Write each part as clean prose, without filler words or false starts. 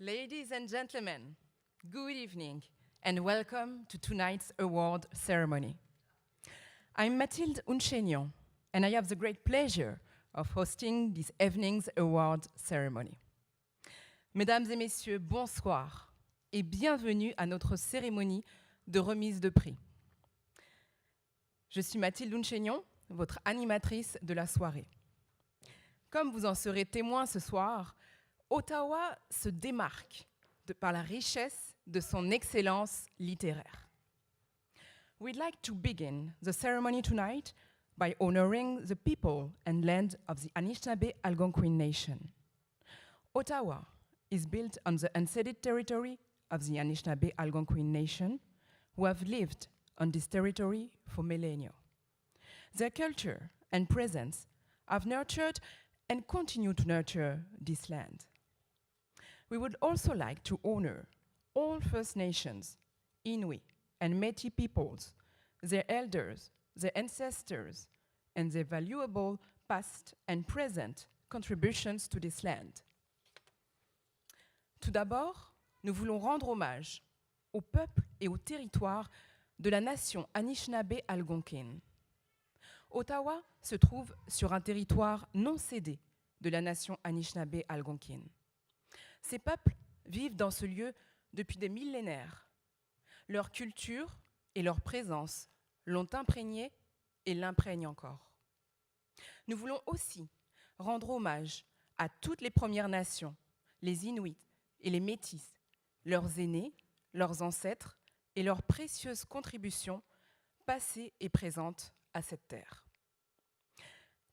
Ladies and gentlemen, good evening and welcome to tonight's award ceremony. I'm Mathilde Unchenion and I have the great pleasure of hosting this evening's award ceremony. Mesdames et messieurs, bonsoir et bienvenue à notre cérémonie de remise de prix. Je suis Mathilde Unchenion, votre animatrice de la soirée. Comme vous en serez témoin ce soir, Ottawa se démarque par la richesse de son excellence littéraire. We'd like to begin the ceremony tonight by honoring the people and land of the Anishinaabe Algonquin Nation. Ottawa is built on the unceded territory of the Anishinaabe Algonquin Nation, who have lived on this territory for millennia. Their culture and presence have nurtured and continue to nurture this land. We would also like to honor all First Nations, Inuit, and Métis peoples, their elders, their ancestors, and their valuable past and present contributions to this land. Tout d'abord, nous voulons rendre hommage au peuple et au territoire de la nation Anishinaabe Algonquin. Ottawa se trouve sur un territoire non cédé de la nation Anishinaabe Algonquin. Ces peuples vivent dans ce lieu depuis des millénaires. Leur culture et leur présence l'ont imprégné et l'imprègnent encore. Nous voulons aussi rendre hommage à toutes les Premières Nations, les Inuits et les Métis, leurs aînés, leurs ancêtres et leurs précieuses contributions passées et présentes à cette terre.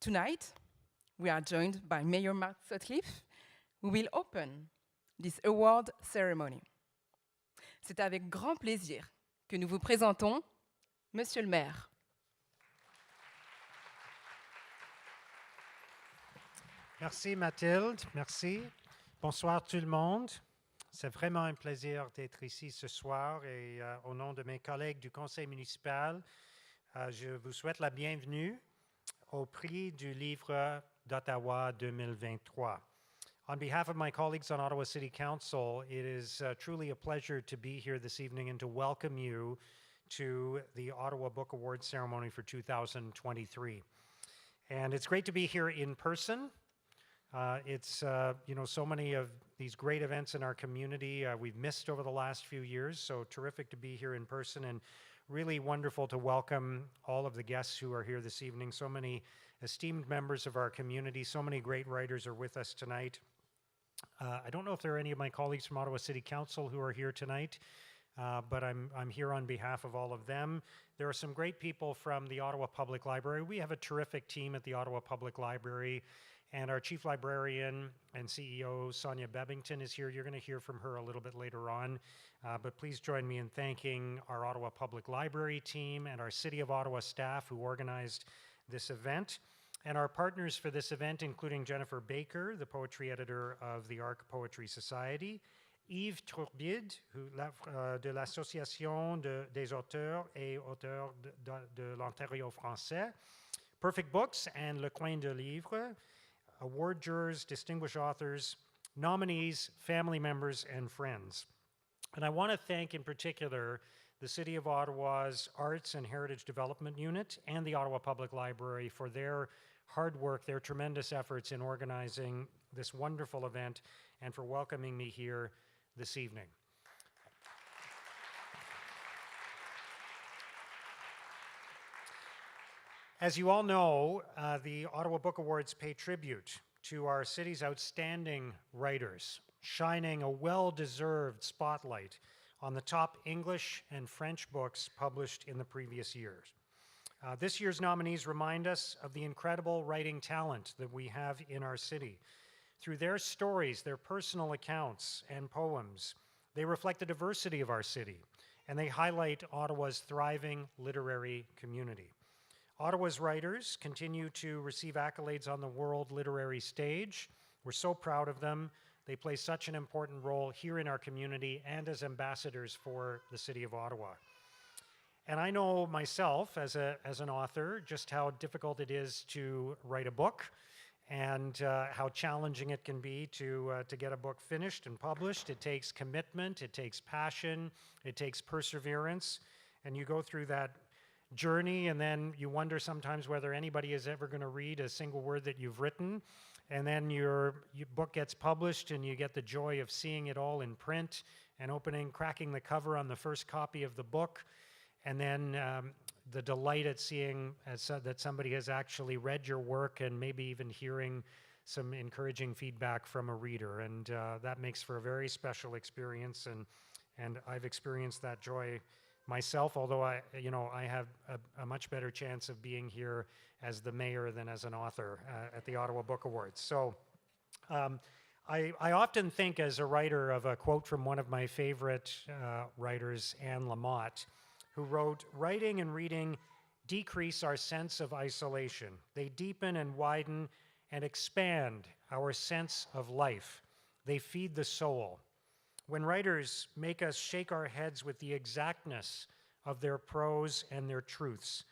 Tonight, we are joined by Mayor Mark Sutcliffe, who will open this award ceremony. C'est avec grand plaisir que nous vous présentons Monsieur le maire. Merci Mathilde, merci. Bonsoir tout le monde. C'est vraiment un plaisir d'être ici ce soir et au nom de mes collègues du conseil municipal, je vous souhaite la bienvenue au Prix du livre d'Ottawa 2023. On behalf of my colleagues on Ottawa City Council, it is truly a pleasure to be here this evening and to welcome you to the Ottawa Book Awards ceremony for 2023. And it's great to be here in person. It's so many of these great events in our community we've missed over the last few years, so terrific to be here in person and really wonderful to welcome all of the guests who are here this evening. So many esteemed members of our community, so many great writers are with us tonight. I don't know if there are any of my colleagues from Ottawa City Council who are here tonight, but I'm here on behalf of all of them. There are some great people from the Ottawa Public Library. We have a terrific team at the Ottawa Public Library, and our Chief Librarian and CEO, Sonia Bebbington, is here. You're going to hear from her a little bit later on, but please join me in thanking our Ottawa Public Library team and our City of Ottawa staff who organized this event. And our partners for this event, including Jennifer Baker, the poetry editor of the Arc Poetry Society, Yves Tourbide, de l'Association des auteurs et auteurs de l'Ontario français, Perfect Books and Le Coin de Livre, award jurors, distinguished authors, nominees, family members, and friends. And I want to thank in particular the City of Ottawa's Arts and Heritage Development Unit and the Ottawa Public Library for their hard work, their tremendous efforts in organizing this wonderful event and for welcoming me here this evening. As you all know, the Ottawa Book Awards pay tribute to our city's outstanding writers, shining a well-deserved spotlight on the top English and French books published in the previous years. This year's nominees remind us of the incredible writing talent that we have in our city. Through their stories, their personal accounts, and poems, they reflect the diversity of our city, and they highlight Ottawa's thriving literary community. Ottawa's writers continue to receive accolades on the world literary stage. We're so proud of them. They play such an important role here in our community and as ambassadors for the City of Ottawa. And I know myself as an author just how difficult it is to write a book and how challenging it can be to get a book finished and published. It takes commitment, it takes passion, it takes perseverance, and you go through that journey, and then you wonder sometimes whether anybody is ever going to read a single word that you've written, and then your book gets published, and you get the joy of seeing it all in print, and cracking the cover on the first copy of the book, and then the delight at seeing that somebody has actually read your work and maybe even hearing some encouraging feedback from a reader. And that makes for a very special experience. And I've experienced that joy myself, although I have a much better chance of being here as the mayor than as an author at the Ottawa Book Awards. So I often think as a writer of a quote from one of my favorite writers, Anne Lamott, who wrote, "Writing and reading decrease our sense of isolation. They deepen and widen and expand our sense of life. They feed the soul. When writers make us shake our heads with the exactness of their prose and their truths,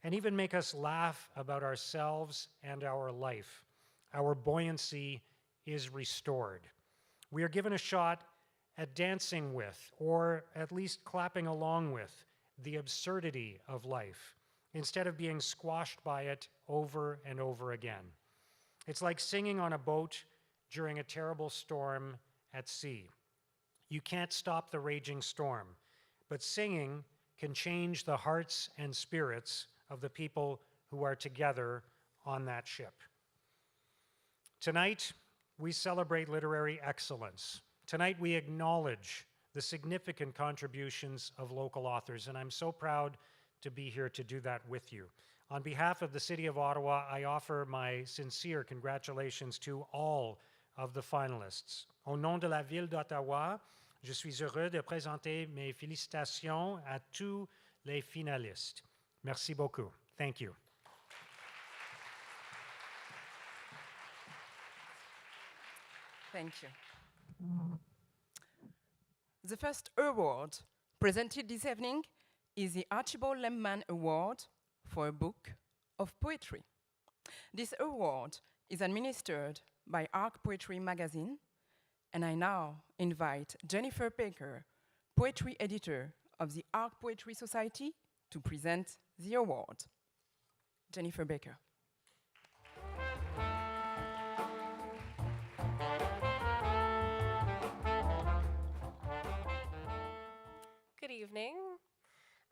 and even make us laugh about ourselves and our life, our buoyancy is restored. We are given a shot at dancing with, or at least clapping along with, the absurdity of life, instead of being squashed by it over and over again. It's like singing on a boat during a terrible storm at sea. You can't stop the raging storm, but singing can change the hearts and spirits of the people who are together on that ship." Tonight, we celebrate literary excellence. Tonight, we acknowledge the significant contributions of local authors, and I'm so proud to be here to do that with you. On behalf of the City of Ottawa, I offer my sincere congratulations to all of the finalists. Au nom de la Ville d'Ottawa, je suis heureux de présenter mes félicitations à tous les finalistes. Merci beaucoup. Thank you. Thank you. The first award presented this evening is the Archibald Lampman Award for a book of poetry. This award is administered by Arc Poetry magazine, and I now invite Jennifer Baker, poetry editor of the Arc Poetry Society, to present the award. Jennifer Baker. Good evening.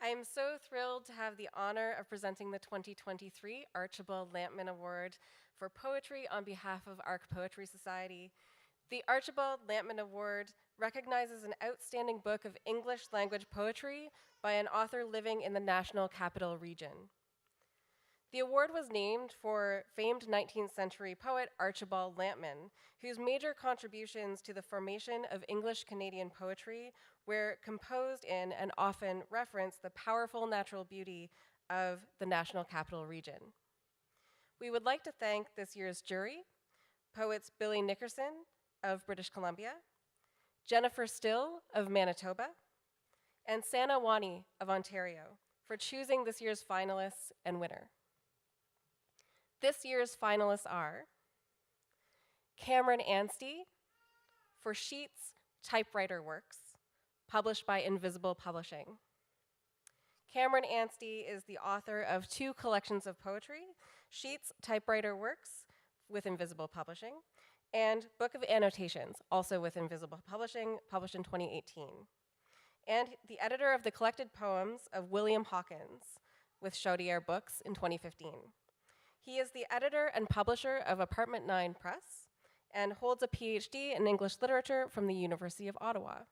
I am so thrilled to have the honor of presenting the 2023 Archibald Lampman Award for Poetry on behalf of Arc Poetry Society. The Archibald Lampman Award recognizes an outstanding book of English language poetry by an author living in the National Capital Region. The award was named for famed 19th century poet Archibald Lampman, whose major contributions to the formation of English Canadian poetry were composed in and often reference the powerful natural beauty of the National Capital Region. We would like to thank this year's jury, poets Billy Nickerson of British Columbia, Jennifer Still of Manitoba, and Sana Wani of Ontario for choosing this year's finalists and winner. This year's finalists are Cameron Anstey for Sheets Typewriter Works, published by Invisible Publishing. Cameron Anstey is the author of 2 collections of poetry, Sheets Typewriter Works with Invisible Publishing, and Book of Annotations, also with Invisible Publishing, published in 2018. And the editor of the collected poems of William Hawkins with Chaudière Books in 2015. He is the editor and publisher of Apartment 9 Press and holds a PhD in English literature from the University of Ottawa.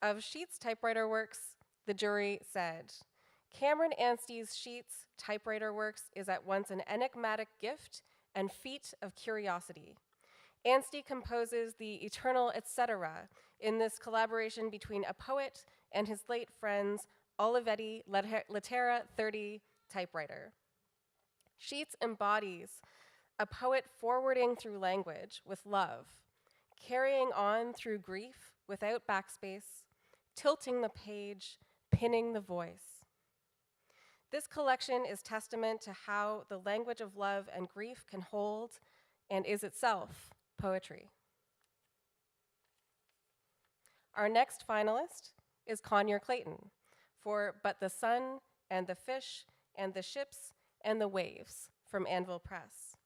Of Sheets Typewriter Works, the jury said, Cameron Anstey's Sheets Typewriter Works is at once an enigmatic gift and feat of curiosity. Anstey composes the eternal etc. in this collaboration between a poet and his late friends Olivetti Littera 30 typewriter. Sheets embodies a poet forwarding through language with love, carrying on through grief without backspace, tilting the page, pinning the voice. This collection is testament to how the language of love and grief can hold and is itself poetry. Our next finalist is Conyer Clayton for But the Sun and the Fish and the Ships and the Waves from Anvil Press.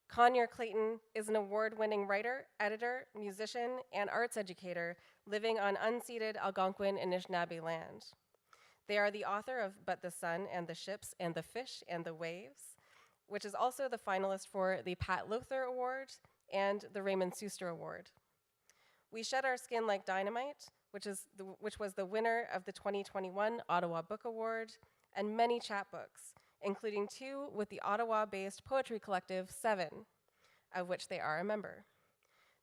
Conyer Clayton is an award-winning writer, editor, musician, and arts educator living on unceded Algonquin and Anishinaabe land. They are the author of But the Sun and the Ships and the Fish and the Waves, which is also the finalist for the Pat Lowther Award and the Raymond Suster Award. We Shed Our Skin Like Dynamite, which was the winner of the 2021 Ottawa Book Award, and many chapbooks, including 2 with the Ottawa-based poetry collective 7, of which they are a member.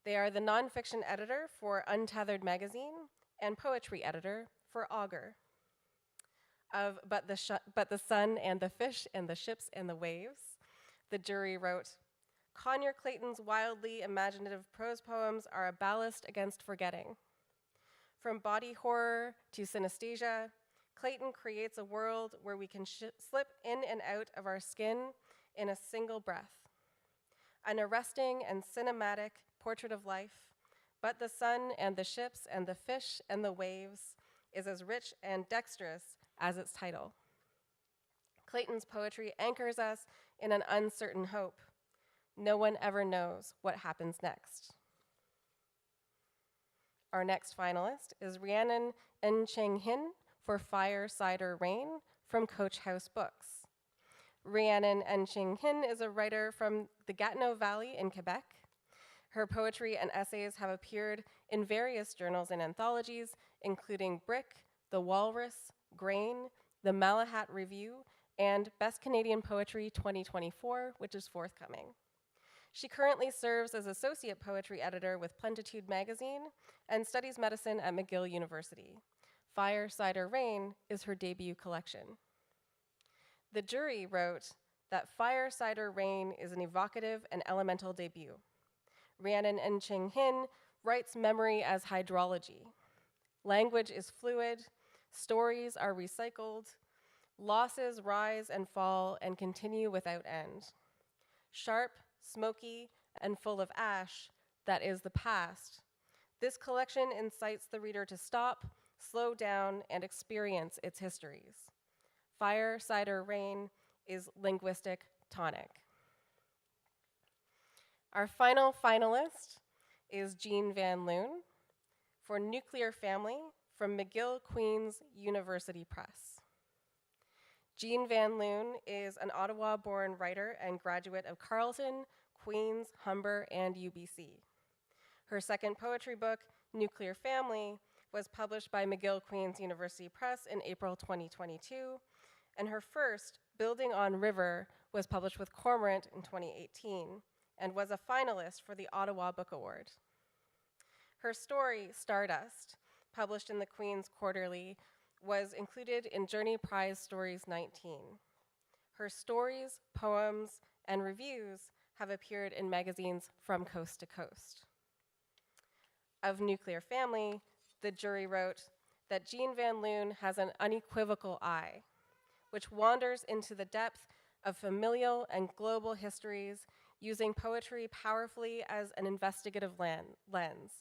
They are the nonfiction editor for Untethered magazine and poetry editor for Augur. Of But the Sun and the Fish and the Ships and the Waves, the jury wrote, Conyer Clayton's wildly imaginative prose poems are a ballast against forgetting. From body horror to synesthesia, Clayton creates a world where we can slip in and out of our skin in a single breath. An arresting and cinematic portrait of life, But the Sun and the Ships and the Fish and the Waves is as rich and dexterous as its title. Clayton's poetry anchors us in an uncertain hope. No one ever knows what happens next. Our next finalist is Rhiannon Ncheng Hin for Fire, Cider, Rain from Coach House Books. Rhiannon Ncheng Hin is a writer from the Gatineau Valley in Quebec. Her poetry and essays have appeared in various journals and anthologies, including Brick, The Walrus, Grain, the Malahat Review, and Best Canadian Poetry 2024, which is forthcoming. She currently serves as associate poetry editor with Plentitude magazine and studies medicine at McGill University. Fire, Cider, Rain is her debut collection. The jury wrote that Fire, Cider, Rain is an evocative and elemental debut. Rhiannon Ncheng Hin writes memory as hydrology. Language is fluid, stories are recycled, losses rise and fall and continue without end. Sharp, smoky, and full of ash, that is the past. This collection incites the reader to stop, slow down, and experience its histories. Fire, Cider, Rain is linguistic tonic. Our final finalist is Jean Van Loon for Nuclear Family from McGill Queen's University Press. Jean Van Loon is an Ottawa-born writer and graduate of Carleton, Queen's, Humber, and UBC. Her second poetry book, Nuclear Family, was published by McGill Queen's University Press in April 2022, and her first, Building on River, was published with Cormorant in 2018 and was a finalist for the Ottawa Book Award. Her story, Stardust, published in the Queen's Quarterly, was included in Journey Prize Stories 19. Her stories, poems, and reviews have appeared in magazines from coast to coast. Of Nuclear Family, the jury wrote that Jean Van Loon has an unequivocal eye, which wanders into the depth of familial and global histories, using poetry powerfully as an investigative lens.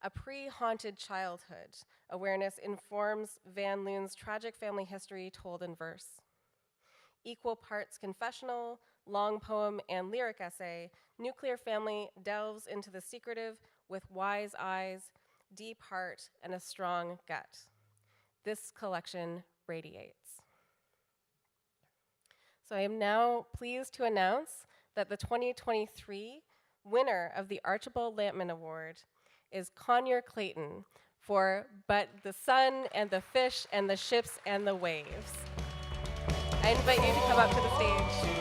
A Prix-haunted childhood awareness informs Van Loon's tragic family history told in verse. Equal parts confessional, long poem, and lyric essay, Nuclear Family delves into the secretive with wise eyes, deep heart, and a strong gut. This collection radiates. So I am now pleased to announce that the 2023 winner of the Archibald Lampman Award is Conyer Clayton for But the Sun and the Fish and the Ships and the Waves. I invite you to come up to the stage.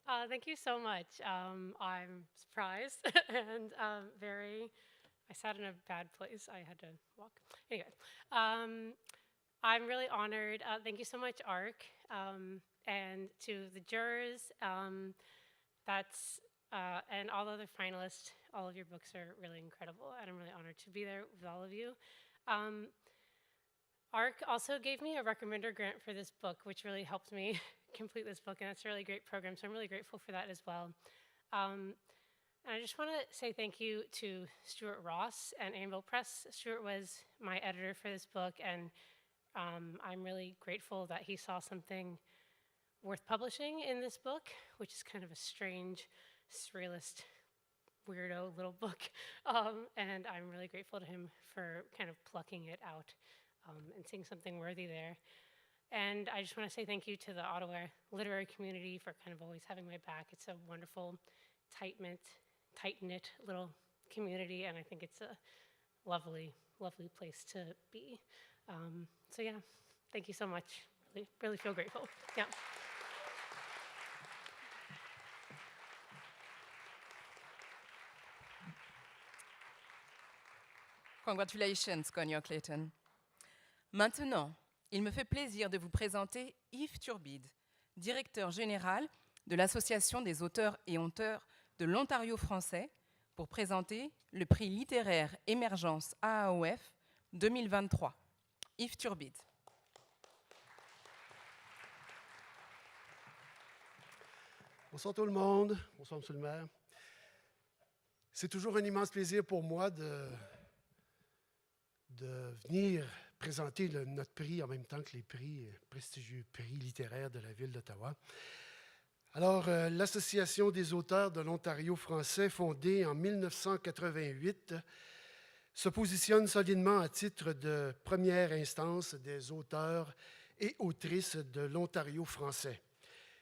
Thank you so much. I'm surprised and I sat in a bad place. I had to walk. Anyway, I'm really honored. Thank you so much, ARC, and to the jurors, and all the other finalists. All of your books are really incredible, and I'm really honored to be there with all of you. ARC also gave me a recommender grant for this book, which really helped me complete this book, and that's a really great program, so I'm really grateful for that as well. And I just want to say thank you to Stuart Ross and Anvil Press. Stuart was my editor for this book, and I'm really grateful that he saw something worth publishing in this book, which is kind of a strange, surrealist, weirdo little book. And I'm really grateful to him for kind of plucking it out and seeing something worthy there. And I just want to say thank you to the Ottawa literary community for kind of always having my back. It's a wonderful, tight-knit little community, and I think it's a lovely, lovely place to be. So yeah, thank you so much. Really feel grateful. Yeah. Congratulations, Conyor Clayton. Maintenant, il me fait plaisir de vous présenter Yves Turbide, directeur général de l'Association des auteurs et auteures de l'Ontario français, pour présenter le prix littéraire émergence AAOF 2023. Yves Turbide. Bonsoir tout le monde. Bonsoir, Monsieur le maire. C'est toujours un immense plaisir pour moi de venir présenter notre prix en même temps que les prestigieux prix littéraires de la ville d'Ottawa. Alors, l'Association des auteurs de l'Ontario français, fondée en 1988, se positionne solidement à titre de première instance des auteurs et autrices de l'Ontario français.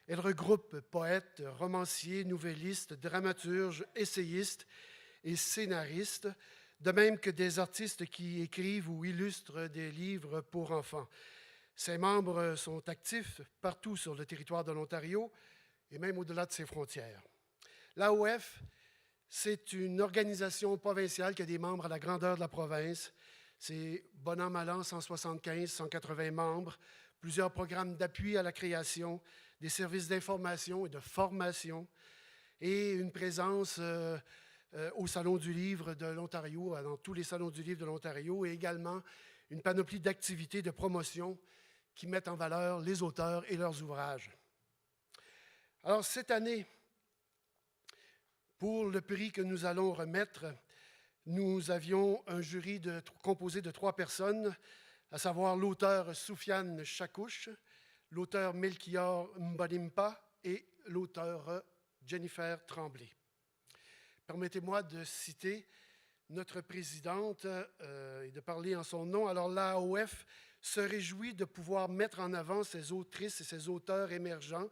Elle regroupe poètes, romanciers, nouvellistes, dramaturges, essayistes et scénaristes, de même que des artistes qui écrivent ou illustrent des livres pour enfants. Ses membres sont actifs partout sur le territoire de l'Ontario et même au-delà de ses frontières. L'AAOF, c'est une organisation provinciale qui a des membres à la grandeur de la province. C'est bon an, mal an, 175, 180 membres, plusieurs programmes d'appui à la création, des services d'information et de formation et une présence au Salon du livre de l'Ontario, dans tous les salons du livre de l'Ontario, et également une panoplie d'activités de promotion qui mettent en valeur les auteurs et leurs ouvrages. Alors, cette année, pour le prix que nous allons remettre, nous avions un jury composé de 3 personnes, à savoir l'auteur Soufiane Chakouche, l'auteur Melchior Mbonimpa et l'auteur Jennifer Tremblay. Permettez-moi de citer notre présidente et de parler en son nom. Alors, l'AAOF se réjouit de pouvoir mettre en avant ces autrices et ces auteurs émergents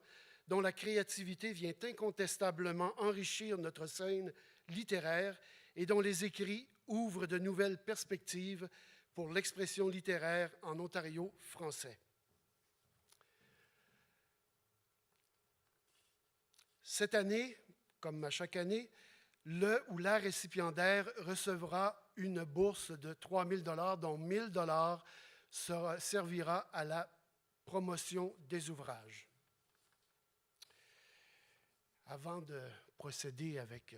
dont la créativité vient incontestablement enrichir notre scène littéraire et dont les écrits ouvrent de nouvelles perspectives pour l'expression littéraire en Ontario français. Cette année, comme à chaque année, le ou la récipiendaire recevra une bourse de 3 000 $, dont 1 000 $ servira à la promotion des ouvrages. Avant de procéder avec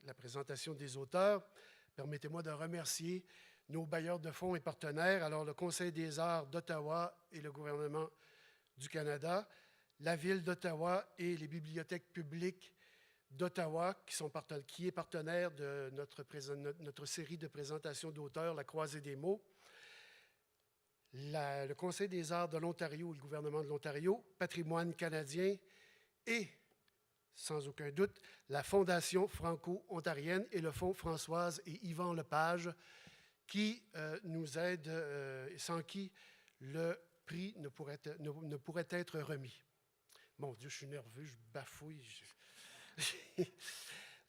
la présentation des auteurs, permettez-moi de remercier nos bailleurs de fonds et partenaires, alors le Conseil des arts d'Ottawa et le gouvernement du Canada, la Ville d'Ottawa et les bibliothèques publiques d'Ottawa, qui est partenaire de notre série de présentations d'auteurs, La Croisée des mots, le Conseil des arts de l'Ontario et le gouvernement de l'Ontario, Patrimoine canadien et, sans aucun doute, la Fondation franco-ontarienne et le Fonds Françoise et Yvan Lepage, qui nous aident et sans qui le prix ne pourrait être remis. Mon Dieu, je suis nerveux, je bafouille.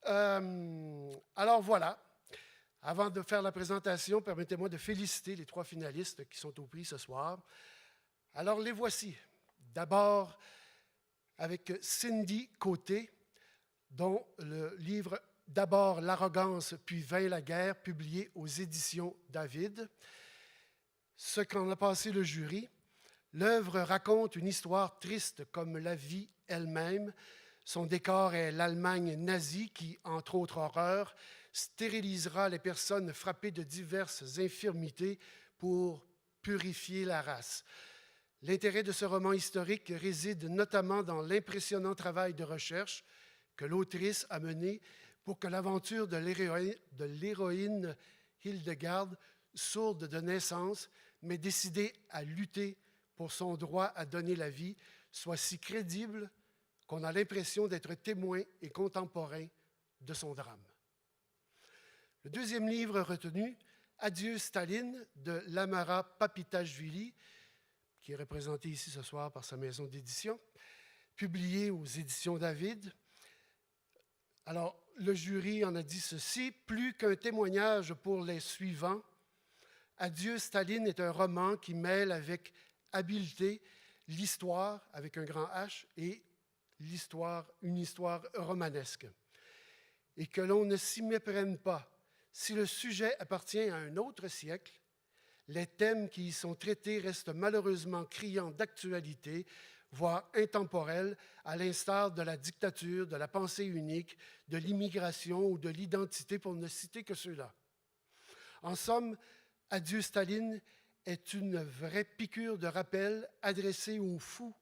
Alors voilà, avant de faire la présentation, permettez-moi de féliciter les 3 finalistes qui sont au prix ce soir. Alors les voici. D'abord, avec Cindy Côté, dont le livre « D'abord l'arrogance, puis vint la guerre », publié aux éditions David. Ce qu'en a passé le jury, l'œuvre raconte une histoire triste comme la vie elle-même. Son décor est l'Allemagne nazie qui, entre autres horreurs, stérilisera les personnes frappées de diverses infirmités pour purifier la race. L'intérêt de ce roman historique réside notamment dans l'impressionnant travail de recherche que l'autrice a mené pour que l'aventure de l'héroïne Hildegarde, sourde de naissance, mais décidée à lutter pour son droit à donner la vie, soit si crédible qu'on a l'impression d'être témoin et contemporain de son drame. Le deuxième livre retenu, Adieu Staline, de Lamara Papitashvili, qui est représenté ici ce soir par sa maison d'édition, publié aux éditions David. Alors, le jury en a dit ceci: plus qu'un témoignage pour les suivants, Adieu Staline est un roman qui mêle avec habileté l'histoire, avec un grand H, et une histoire romanesque. Et que l'on ne s'y méprenne pas. Si le sujet appartient à un autre siècle, les thèmes qui y sont traités restent malheureusement criants d'actualité, voire intemporels, à l'instar de la dictature, de la pensée unique, de l'immigration ou de l'identité, pour ne citer que ceux-là. En somme, Adieu Staline est une vraie piqûre de rappel adressée aux fous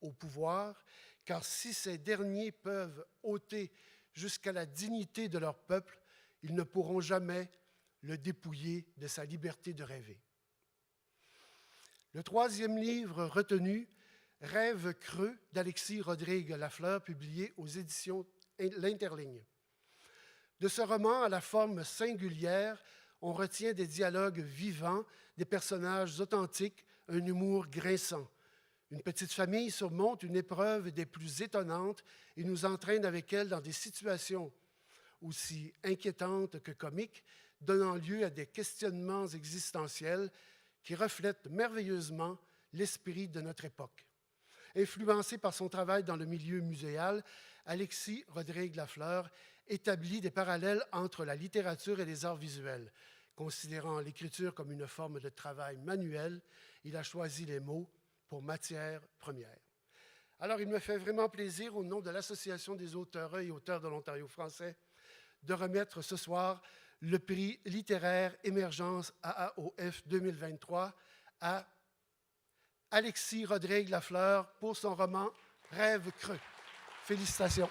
au pouvoir, car si ces derniers peuvent ôter jusqu'à la dignité de leur peuple, ils ne pourront jamais le dépouiller de sa liberté de rêver. Le troisième livre retenu, Rêve creux d'Alexis Rodrigue-Lafleur, publié aux éditions L'Interligne. De ce roman à la forme singulière, on retient des dialogues vivants, des personnages authentiques, un humour grinçant. Une petite famille surmonte une épreuve des plus étonnantes et nous entraîne avec elle dans des situations aussi inquiétantes que comiques, donnant lieu à des questionnements existentiels qui reflètent merveilleusement l'esprit de notre époque. Influencé par son travail dans le milieu muséal, Alexis Rodrigue-Lafleur établit des parallèles entre la littérature et les arts visuels. Considérant l'écriture comme une forme de travail manuel, il a choisi les mots pour matière première. Alors, il me fait vraiment plaisir, au nom de l'Association des auteurs et auteurs de l'Ontario français, de remettre ce soir le prix littéraire émergence AAOF 2023 à Alexis Rodrigue-Lafleur pour son roman « Rêve creux ». Félicitations.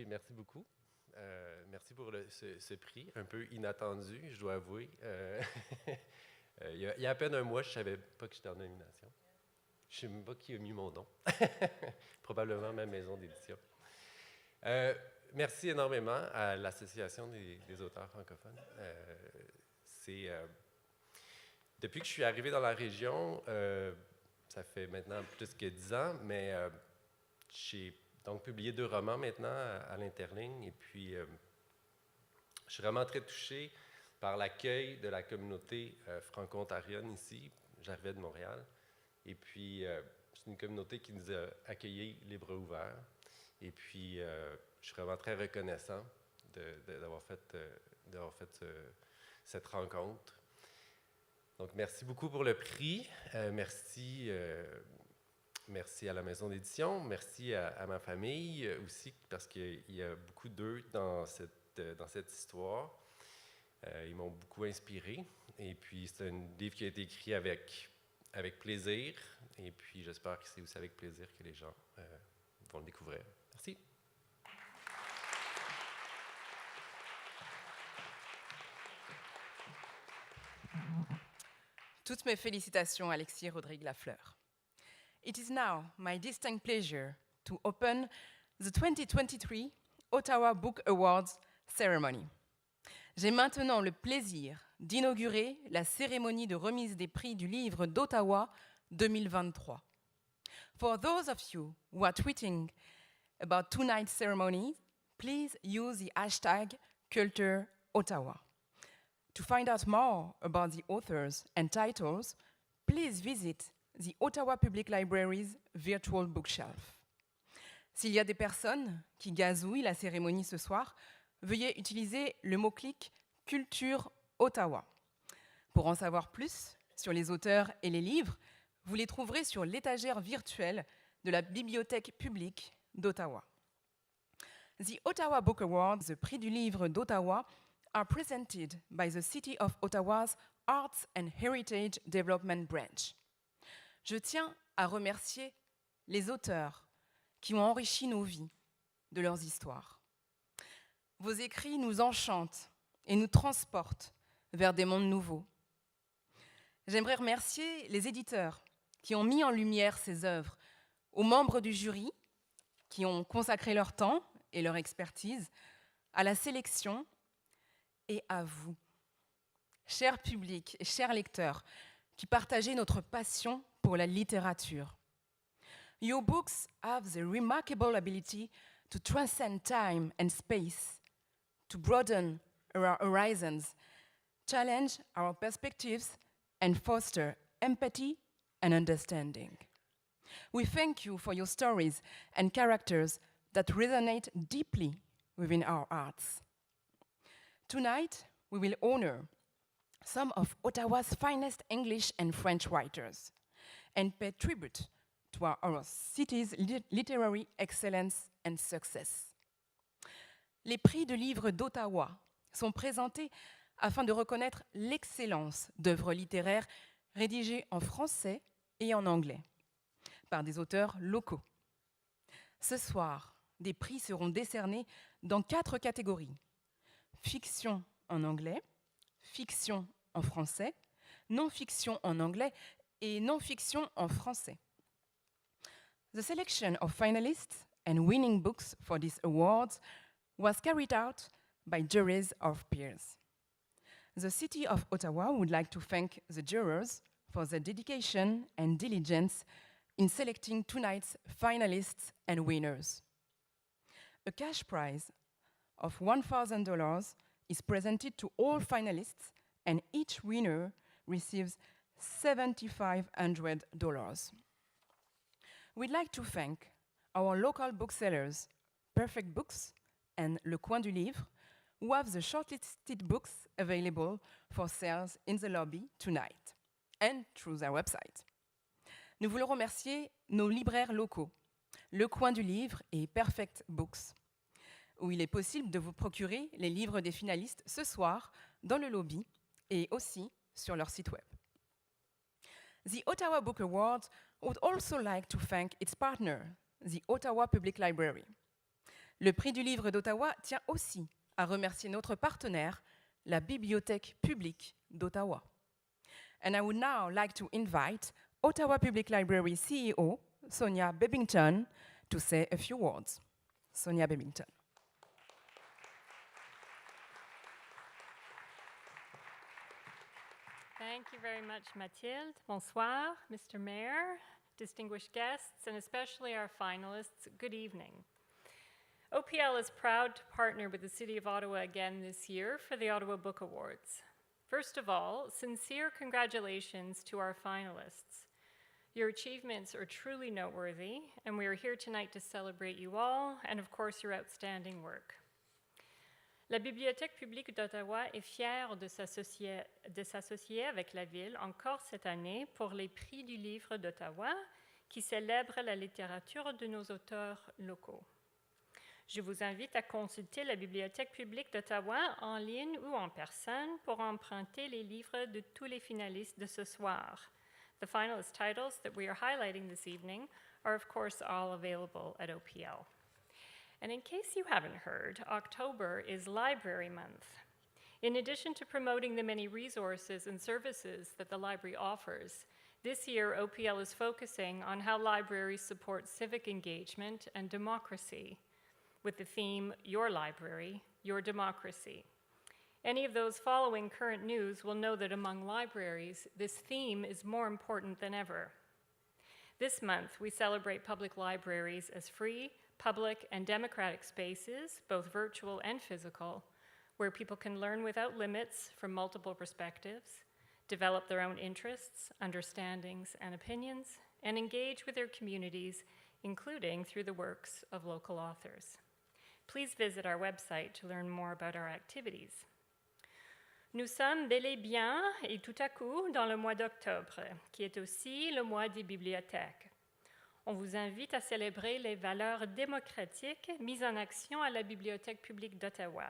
Merci beaucoup. Merci pour ce prix, un peu inattendu, je dois avouer. Il y a à peine un mois, je ne savais pas que j'étais en nomination. Je ne sais même pas qui a mis mon nom. Probablement ma maison d'édition. Merci énormément à l'Association des auteurs francophones. Depuis que je suis arrivé dans la région, ça fait maintenant plus que 10 ans, mais j'ai donc publié 2 romans maintenant à l'Interligne. Et puis, je suis vraiment très touché par l'accueil de la communauté franco-ontarienne ici. J'arrivais de Montréal. Et puis, c'est une communauté qui nous a accueillis les bras ouverts. Et puis, je suis vraiment très reconnaissant d'avoir fait cette rencontre. Donc, merci beaucoup pour le prix. Merci à la maison d'édition. Merci à ma famille aussi, parce qu'il y a beaucoup d'eux dans cette histoire. Ils m'ont beaucoup inspiré. Et puis, c'est un livre qui a été écrit avec plaisir. Et puis, j'espère que c'est aussi avec plaisir que les gens vont le découvrir. Merci. Toutes mes félicitations, Alexis Rodrigue Lafleur. It is now my distinct pleasure to open the 2023 Ottawa Book Awards ceremony. J'ai maintenant le plaisir d'inaugurer la cérémonie de remise des prix du livre d'Ottawa 2023. For those of you who are tweeting about tonight's ceremony, please use the hashtag #CultureOttawa. To find out more about the authors and titles, please visit the Ottawa Public Library's virtual bookshelf. S'il y a des personnes qui gazouillent la cérémonie ce soir, veuillez utiliser le mot-clic « Culture Ottawa ». Pour en savoir plus sur les auteurs et les livres, vous les trouverez sur l'étagère virtuelle de la Bibliothèque publique d'Ottawa. The Ottawa Book Awards, the Prix du livre d'Ottawa, are presented by the City of Ottawa's Arts and Heritage Development Branch. Je tiens à remercier les auteurs qui ont enrichi nos vies de leurs histoires. Vos écrits nous enchantent et nous transportent vers des mondes nouveaux. J'aimerais remercier les éditeurs qui ont mis en lumière ces œuvres, aux membres du jury qui ont consacré leur temps et leur expertise à la sélection et à vous, chers publics et chers lecteurs, qui partagez notre passion pour la littérature. Your books have the remarkable ability to transcend time and space, to broaden our horizons, challenge our perspectives, and foster empathy and understanding. We thank you for your stories and characters that resonate deeply within our hearts. Tonight, we will honor some of Ottawa's finest English and French writers and pay tribute to our city's literary excellence and success. Les prix de livres d'Ottawa sont présentés afin de reconnaître l'excellence d'œuvres littéraires rédigées en français et en anglais par des auteurs locaux. Ce soir, des prix seront décernés dans 4 catégories: fiction en anglais, fiction en français, non-fiction en anglais et non-fiction en français. The selection of finalists and winning books for these awards was carried out by juries of peers. The City of Ottawa would like to thank the jurors for their dedication and diligence in selecting tonight's finalists and winners. A cash prize of $1,000 is presented to all finalists, and each winner receives $7,500. We'd like to thank our local booksellers, Perfect Books and Le Coin du Livre, who have the shortlisted books available for sales in the lobby tonight and through their website. Nous voulons remercier nos libraires locaux, Le Coin du Livre et Perfect Books, où il est possible de vous procurer les livres des finalistes ce soir dans le lobby et aussi sur leur site web. The Ottawa Book Awards would also like to thank its partner, the Ottawa Public Library. Le Prix du livre d'Ottawa tient aussi à remercier notre partenaire, la Bibliothèque publique d'Ottawa. And I would now like to invite Ottawa Public Library CEO, Sonia Bebbington, to say a few words. Sonia Bebbington. Thank you very much, Mathilde. Bonsoir, Mr. Mayor, distinguished guests, and especially our finalists, good evening. OPL is proud to partner with the City of Ottawa again this year for the Ottawa Book Awards. First of all, sincere congratulations to our finalists. Your achievements are truly noteworthy, and we are here tonight to celebrate you all, and of course your outstanding work. La Bibliothèque publique d'Ottawa est fière de s'associer avec la Ville encore cette année pour les Prix du livre d'Ottawa qui célèbrent la littérature de nos auteurs locaux. Je vous invite à consulter la Bibliothèque publique d'Ottawa en ligne ou en personne pour emprunter les livres de tous les finalistes de ce soir. The finalist titles that we are highlighting this evening are of course all available at OPL. And in case you haven't heard, October is Library Month. In addition to promoting the many resources and services that the library offers, this year OPL is focusing on how libraries support civic engagement and democracy with the theme, Your Library, Your Democracy. Any of those following current news will know that among libraries, this theme is more important than ever. This month, we celebrate public libraries as free, public, and democratic spaces, both virtual and physical, where people can learn without limits from multiple perspectives, develop their own interests, understandings, and opinions, and engage with their communities, including through the works of local authors. Please visit our website to learn more about our activities. Nous sommes bel et bien et tout à coup dans le mois d'octobre, qui est aussi le mois des bibliothèques. On vous invite à célébrer les valeurs démocratiques mises en action à la Bibliothèque publique d'Ottawa.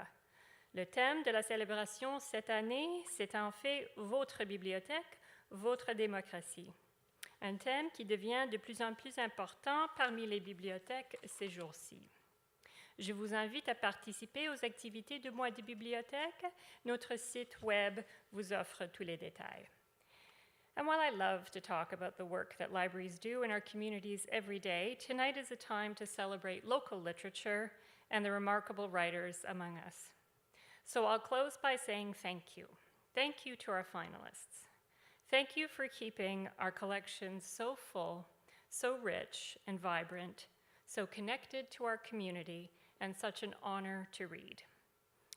Le thème de la célébration cette année, c'est en fait votre bibliothèque, votre démocratie. Un thème qui devient de plus en plus important parmi les bibliothèques ces jours-ci. Je vous invite à participer aux activités du mois des bibliothèques. Notre site web vous offre tous les détails. And while I love to talk about the work that libraries do in our communities every day, tonight is a time to celebrate local literature and the remarkable writers among us. So I'll close by saying thank you. Thank you to our finalists. Thank you for keeping our collections so full, so rich and vibrant, so connected to our community, and such an honor to read.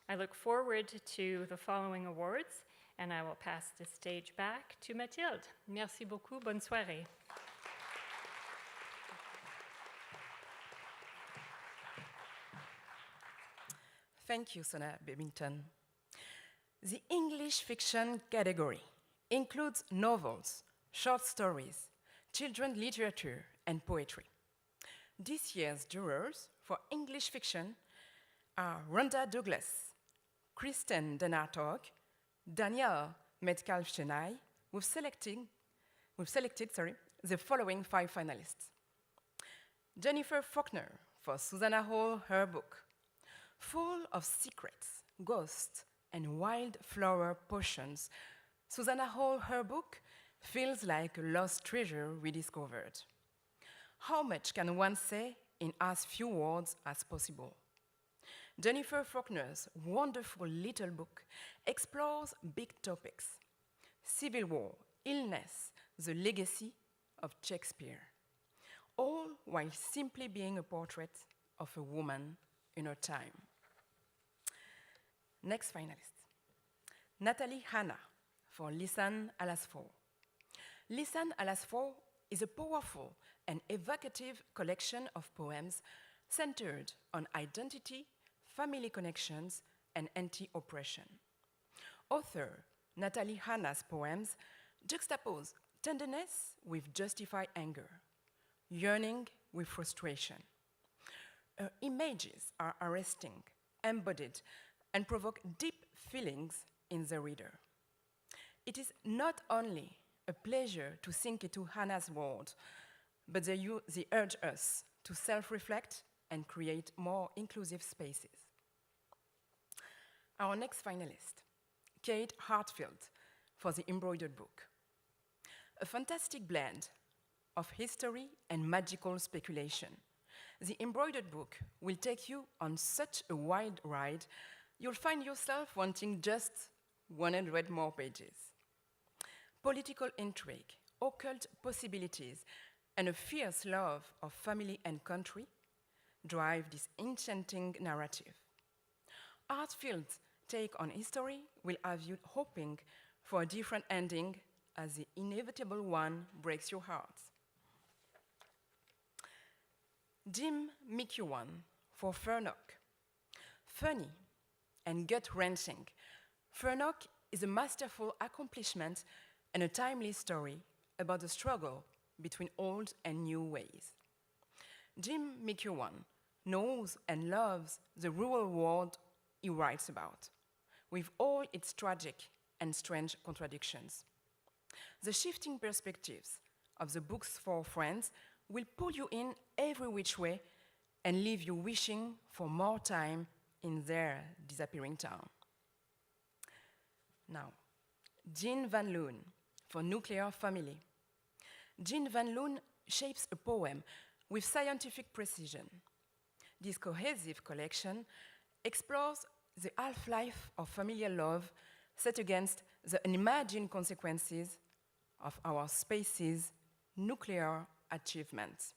I look forward to the following awards, and I will pass the stage back to Mathilde. Merci beaucoup, bonne soirée. Thank you, Sona Babington. The English fiction category includes novels, short stories, children's literature, and poetry. This year's jurors for English fiction are Rhonda Douglas, Kristen Denartog, Danielle Metcalf-Chenay. We've selected the following 5 finalists. Jennifer Faulkner for Susanna Hall, her book, Full of Secrets, Ghosts, and Wild Flower Potions. Susanna Hall, her book, feels like a lost treasure rediscovered. How much can one say in as few words as possible? Jennifer Faulkner's wonderful little book explores big topics: civil war, illness, the legacy of Shakespeare, all while simply being a portrait of a woman in her time. Next finalist, Natalie Hanna for Listen à las Four. Listen à las Four is a powerful and evocative collection of poems centered on identity, family connections, and anti-oppression. Author Natalie Hanna's poems juxtapose tenderness with justified anger, yearning with frustration. Her images are arresting, embodied, and provoke deep feelings in the reader. It is not only a pleasure to sink into Hannah's world, but they urge us to self-reflect and create more inclusive spaces. Our next finalist, Kate Hartfield for The Embroidered Book. A fantastic blend of history and magical speculation. The Embroidered Book will take you on such a wild ride, you'll find yourself wanting just 100 more pages. Political intrigue, occult possibilities, and a fierce love of family and country drive this enchanting narrative. Hartfield's take on history will have you hoping for a different ending as the inevitable one breaks your heart. Jim McEwan for Furnock. Funny and gut-wrenching, Furnock is a masterful accomplishment and a timely story about the struggle between old and new ways. Jim McEwan knows and loves the rural world he writes about, with all its tragic and strange contradictions. The shifting perspectives of the book's 4 friends will pull you in every which way and leave you wishing for more time in their disappearing town. Now, Jean Van Loon for Nuclear Family. Jean Van Loon shapes a poem with scientific precision. This cohesive collection explores the half-life of familial love set against the unimagined consequences of our space's nuclear achievements.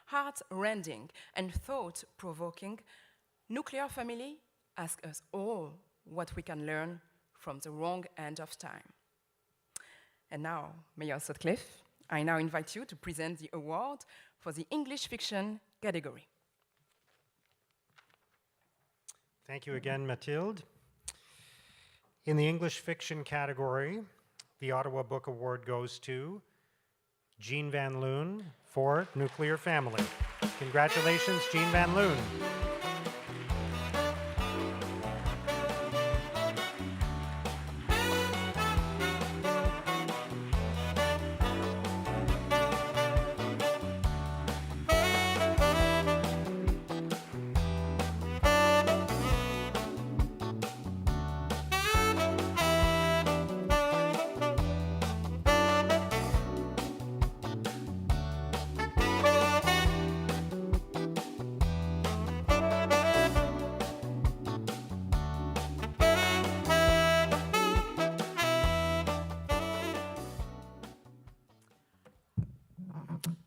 Heart-rending and thought-provoking, Nuclear Family asks us all what we can learn from the wrong end of time. And now, Mayor Sutcliffe, I now invite you to present the award for the English fiction category. Thank you again, Mathilde. In the English fiction category, the Ottawa Book Award goes to Jean Van Loon for Nuclear Family. Congratulations, Jean Van Loon.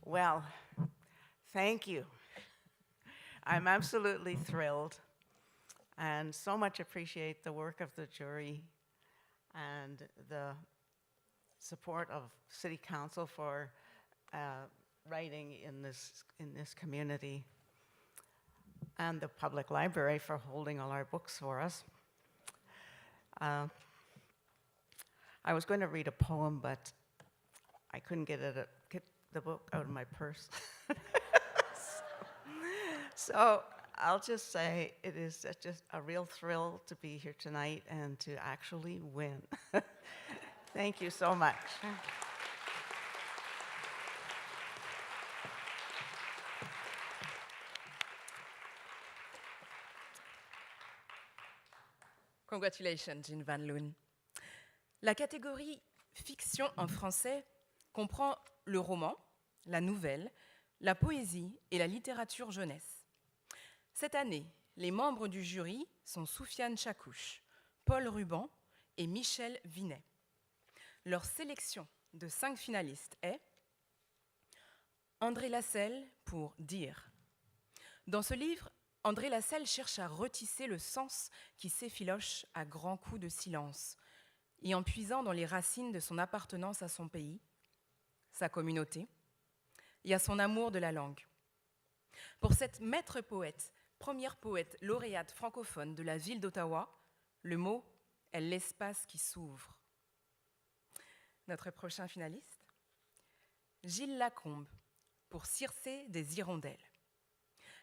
Well, thank you. I'm absolutely thrilled and so much appreciate the work of the jury and the support of City Council for writing in this community, and the Public Library for holding all our books for us. I was going to read a poem, but I couldn't get the book out of my purse. So I'll just say it is just a real thrill to be here tonight and to actually win. Thank you so much. Congratulations, Jean Van Loon. La catégorie fiction en français comprend le roman, la nouvelle, la poésie et la littérature jeunesse. Cette année, les membres du jury sont Soufiane Chakouche, Paul Ruban et Michel Vinet. Leur sélection de 5 finalistes est André Lasselle pour Dire. Dans ce livre, André Lasselle cherche à retisser le sens qui s'effiloche à grands coups de silence et en puisant dans les racines de son appartenance à son pays, sa communauté, et à son amour de la langue. Pour cette maître poète, première poète lauréate francophone de la ville d'Ottawa, le mot est l'espace qui s'ouvre. Notre prochain finaliste, Gilles Lacombe, pour Circé des hirondelles.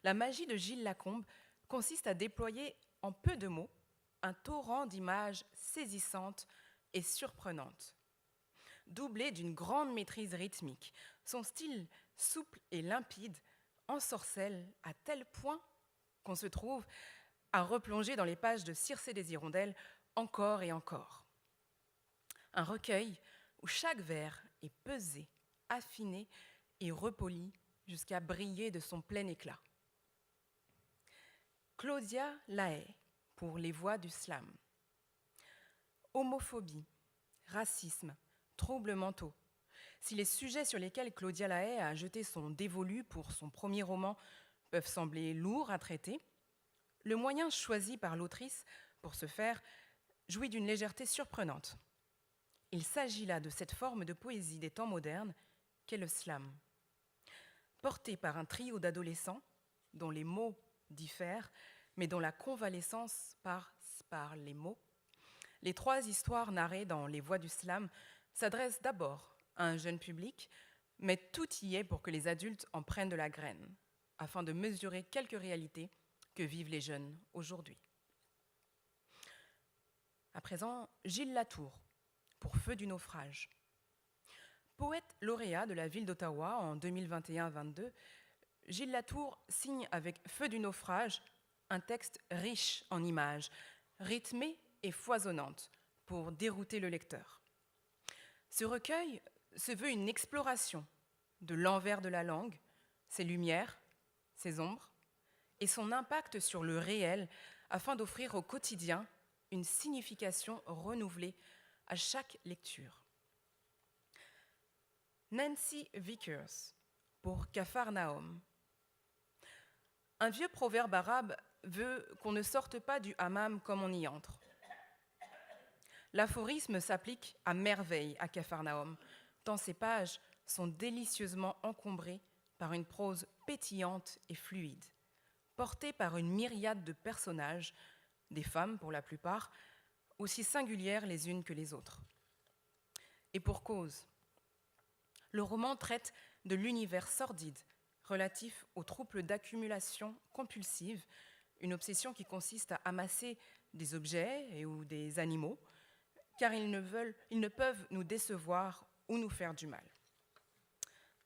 La magie de Gilles Lacombe consiste à déployer en peu de mots un torrent d'images saisissantes et surprenantes. Doublé d'une grande maîtrise rythmique, son style souple et limpide ensorcelle à tel point qu'on se trouve à replonger dans les pages de Circé des hirondelles encore et encore. Un recueil où chaque vers est pesé, affiné et repoli jusqu'à briller de son plein éclat. Claudia Lahaye pour Les Voix du Slam. Homophobie, racisme, troubles mentaux. Si les sujets sur lesquels Claudia Lahaye a jeté son dévolu pour son premier roman peuvent sembler lourds à traiter, le moyen choisi par l'autrice pour ce faire jouit d'une légèreté surprenante. Il s'agit là de cette forme de poésie des temps modernes qu'est le slam. Porté par un trio d'adolescents dont les mots diffèrent, mais dont la convalescence passe par les mots, les 3 histoires narrées dans Les Voix du Slam s'adressent d'abord à un jeune public, mais tout y est pour que les adultes en prennent de la graine, afin de mesurer quelques réalités que vivent les jeunes aujourd'hui. À présent, Gilles Latour, pour Feu du naufrage. Poète lauréat de la ville d'Ottawa en 2021-22, Gilles Latour signe avec Feu du naufrage un texte riche en images, rythmée et foisonnante, pour dérouter le lecteur. Ce recueil se veut une exploration de l'envers de la langue, ses lumières, ses ombres, et son impact sur le réel, afin d'offrir au quotidien une signification renouvelée à chaque lecture. Nancy Vickers, pour Capharnaüm. Un vieux proverbe arabe veut qu'on ne sorte pas du hammam comme on y entre. L'aphorisme s'applique à merveille à Capharnaüm, tant ces pages sont délicieusement encombrées par une prose pétillante et fluide, portée par une myriade de personnages, des femmes pour la plupart, aussi singulières les unes que les autres. Et pour cause, le roman traite de l'univers sordide relatif aux troubles d'accumulation compulsive, une obsession qui consiste à amasser des objets ou des animaux, car ils ne peuvent nous décevoir ou nous faire du mal.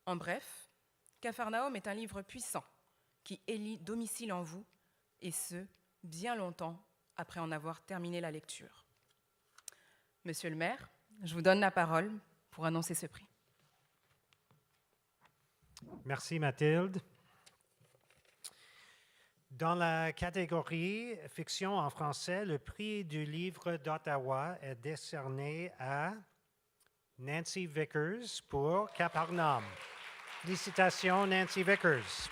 En bref, Capharnaüm est un livre puissant qui élit domicile en vous, et ce, bien longtemps après en avoir terminé la lecture. Monsieur le maire, je vous donne la parole pour annoncer ce prix. Merci Mathilde. Dans la catégorie fiction en français, le prix du livre d'Ottawa est décerné à Nancy Vickers pour Capharnaüm. Félicitations Nancy Vickers.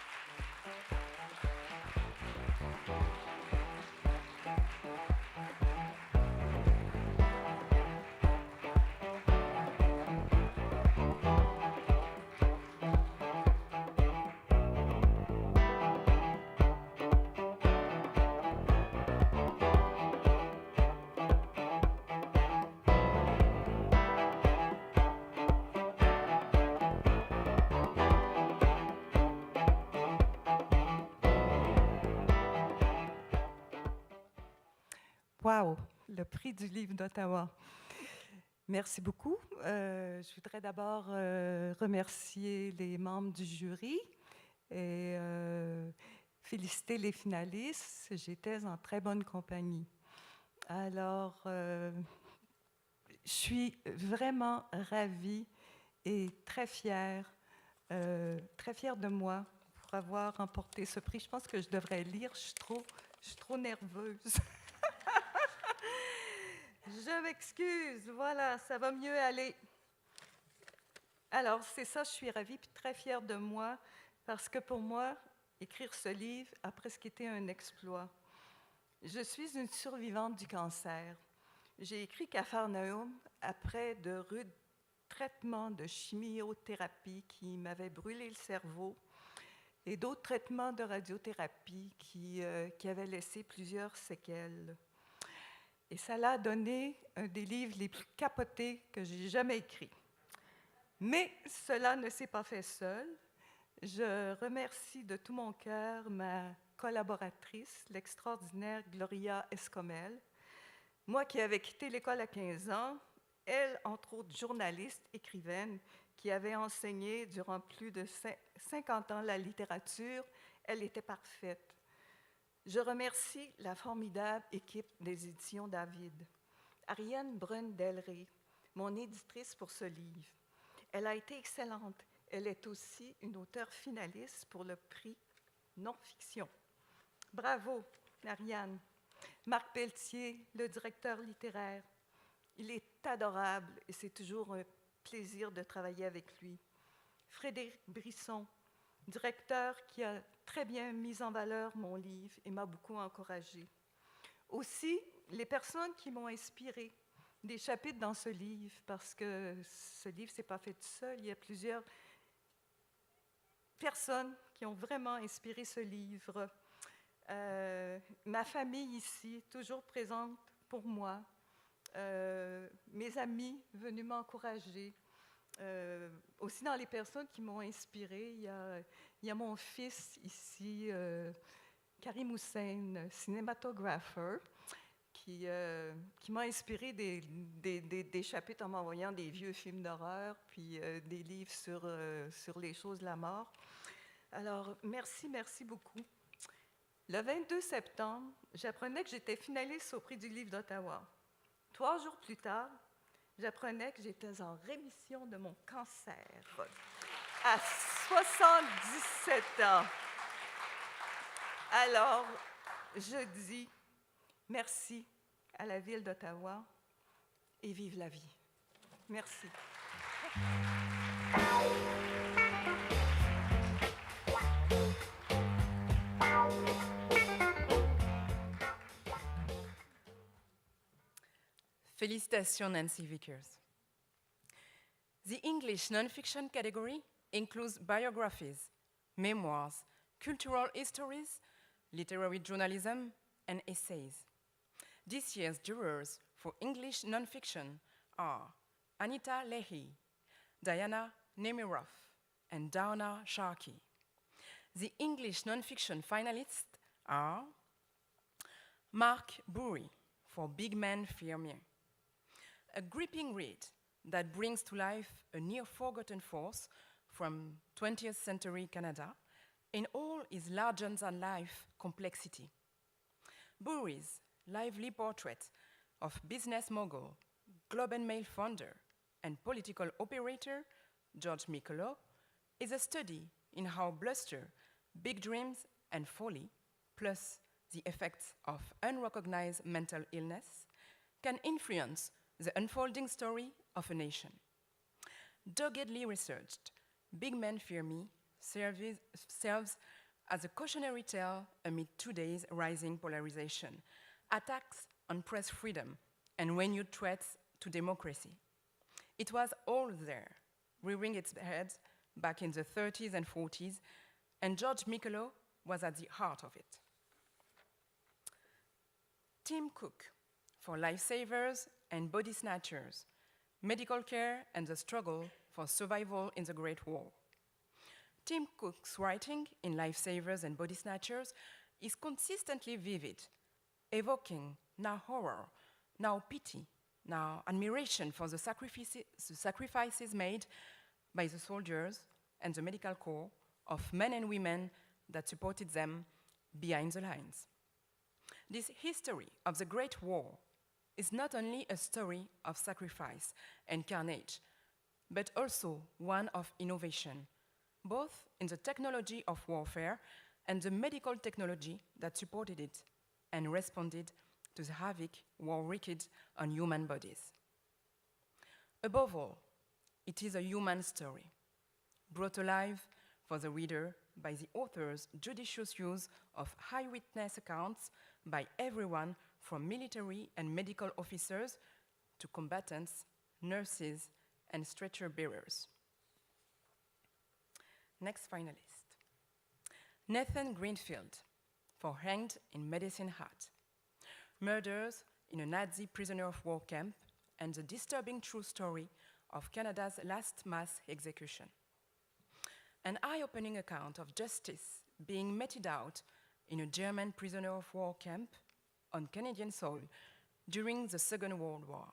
Wow, le prix du livre d'Ottawa. Merci beaucoup. Je voudrais d'abord remercier les membres du jury et féliciter les finalistes. J'étais en très bonne compagnie. Alors, je suis vraiment ravie et très fière de moi pour avoir remporté ce prix. Je pense que je devrais lire, je suis trop nerveuse. Je m'excuse, voilà, ça va mieux aller. Alors, c'est ça, je suis ravie et très fière de moi, parce que pour moi, écrire ce livre a presque été un exploit. Je suis une survivante du cancer. J'ai écrit Capharnaüm après de rudes traitements de chimiothérapie qui m'avaient brûlé le cerveau et d'autres traitements de radiothérapie qui avaient laissé plusieurs séquelles. Et ça l'a donné un des livres les plus capotés que j'ai jamais écrits. Mais cela ne s'est pas fait seul. Je remercie de tout mon cœur ma collaboratrice, l'extraordinaire Gloria Escomel. Moi qui avais quitté l'école à 15 ans, elle, entre autres journaliste, écrivaine, qui avait enseigné durant plus de 50 ans la littérature, elle était parfaite. Je remercie la formidable équipe des éditions David. Ariane Brun-Delray, mon éditrice pour ce livre. Elle a été excellente. Elle est aussi une auteure finaliste pour le prix non-fiction. Bravo, Ariane. Marc Pelletier, le directeur littéraire. Il est adorable et c'est toujours un plaisir de travailler avec lui. Frédéric Brisson, directeur qui a très bien mis en valeur mon livre et m'a beaucoup encouragée. Aussi, les personnes qui m'ont inspirée, des chapitres dans ce livre, parce que ce livre ne s'est pas fait tout seul, il y a plusieurs personnes qui ont vraiment inspiré ce livre. Ma famille ici, toujours présente pour moi, mes amis venus m'encourager. Aussi dans les personnes qui m'ont inspirée, il y a mon fils ici, Karim Hussein, cinématographeur, qui m'a inspiré des chapitres en m'envoyant des vieux films d'horreur, puis des livres sur les choses de la mort. Alors, merci beaucoup. Le 22 septembre, j'apprenais que j'étais finaliste au Prix du livre d'Ottawa. 3 jours plus tard, j'apprenais que j'étais en rémission de mon cancer à 77 ans. Alors, je dis merci à la ville d'Ottawa et vive la vie. Merci. Félicitations, Nancy Vickers. The English nonfiction category includes biographies, memoirs, cultural histories, literary journalism, and essays. This year's jurors for English nonfiction are Anita Leahy, Diana Nemiroff, and Donna Sharkey. The English nonfiction finalists are Mark Bury for Big Men Fear Me, a gripping read that brings to life a near-forgotten force from 20th century Canada in all its larger-than-life complexity. Bury's lively portrait of business mogul, Globe and Mail founder, and political operator George Michelot is a study in how bluster, big dreams, and folly, plus the effects of unrecognized mental illness, can influence the unfolding story of a nation. Doggedly researched, Big Men Fear Me serves as a cautionary tale amid today's rising polarization, attacks on press freedom, and renewed threats to democracy. It was all there, rearing its head back in the 30s and 40s, and George Michelot was at the heart of it. Tim Cook for Lifesavers and Body Snatchers, Medical Care and the Struggle for Survival in the Great War. Tim Cook's writing in Lifesavers and Body Snatchers is consistently vivid, evoking now horror, now pity, now admiration for the sacrifices made by the soldiers and the medical corps of men and women that supported them behind the lines. This history of the Great War is not only a story of sacrifice and carnage, but also one of innovation, both in the technology of warfare and the medical technology that supported it and responded to the havoc war wreaked on human bodies. Above all, it is a human story, brought alive for the reader by the author's judicious use of eyewitness accounts by everyone from military and medical officers to combatants, nurses, and stretcher bearers. Next finalist, Nathan Greenfield for Hanged in Medicine Hat, Murders in a Nazi prisoner of war camp and the disturbing true story of Canada's last mass execution. An eye-opening account of justice being meted out in a German prisoner of war camp on Canadian soil during the Second World War.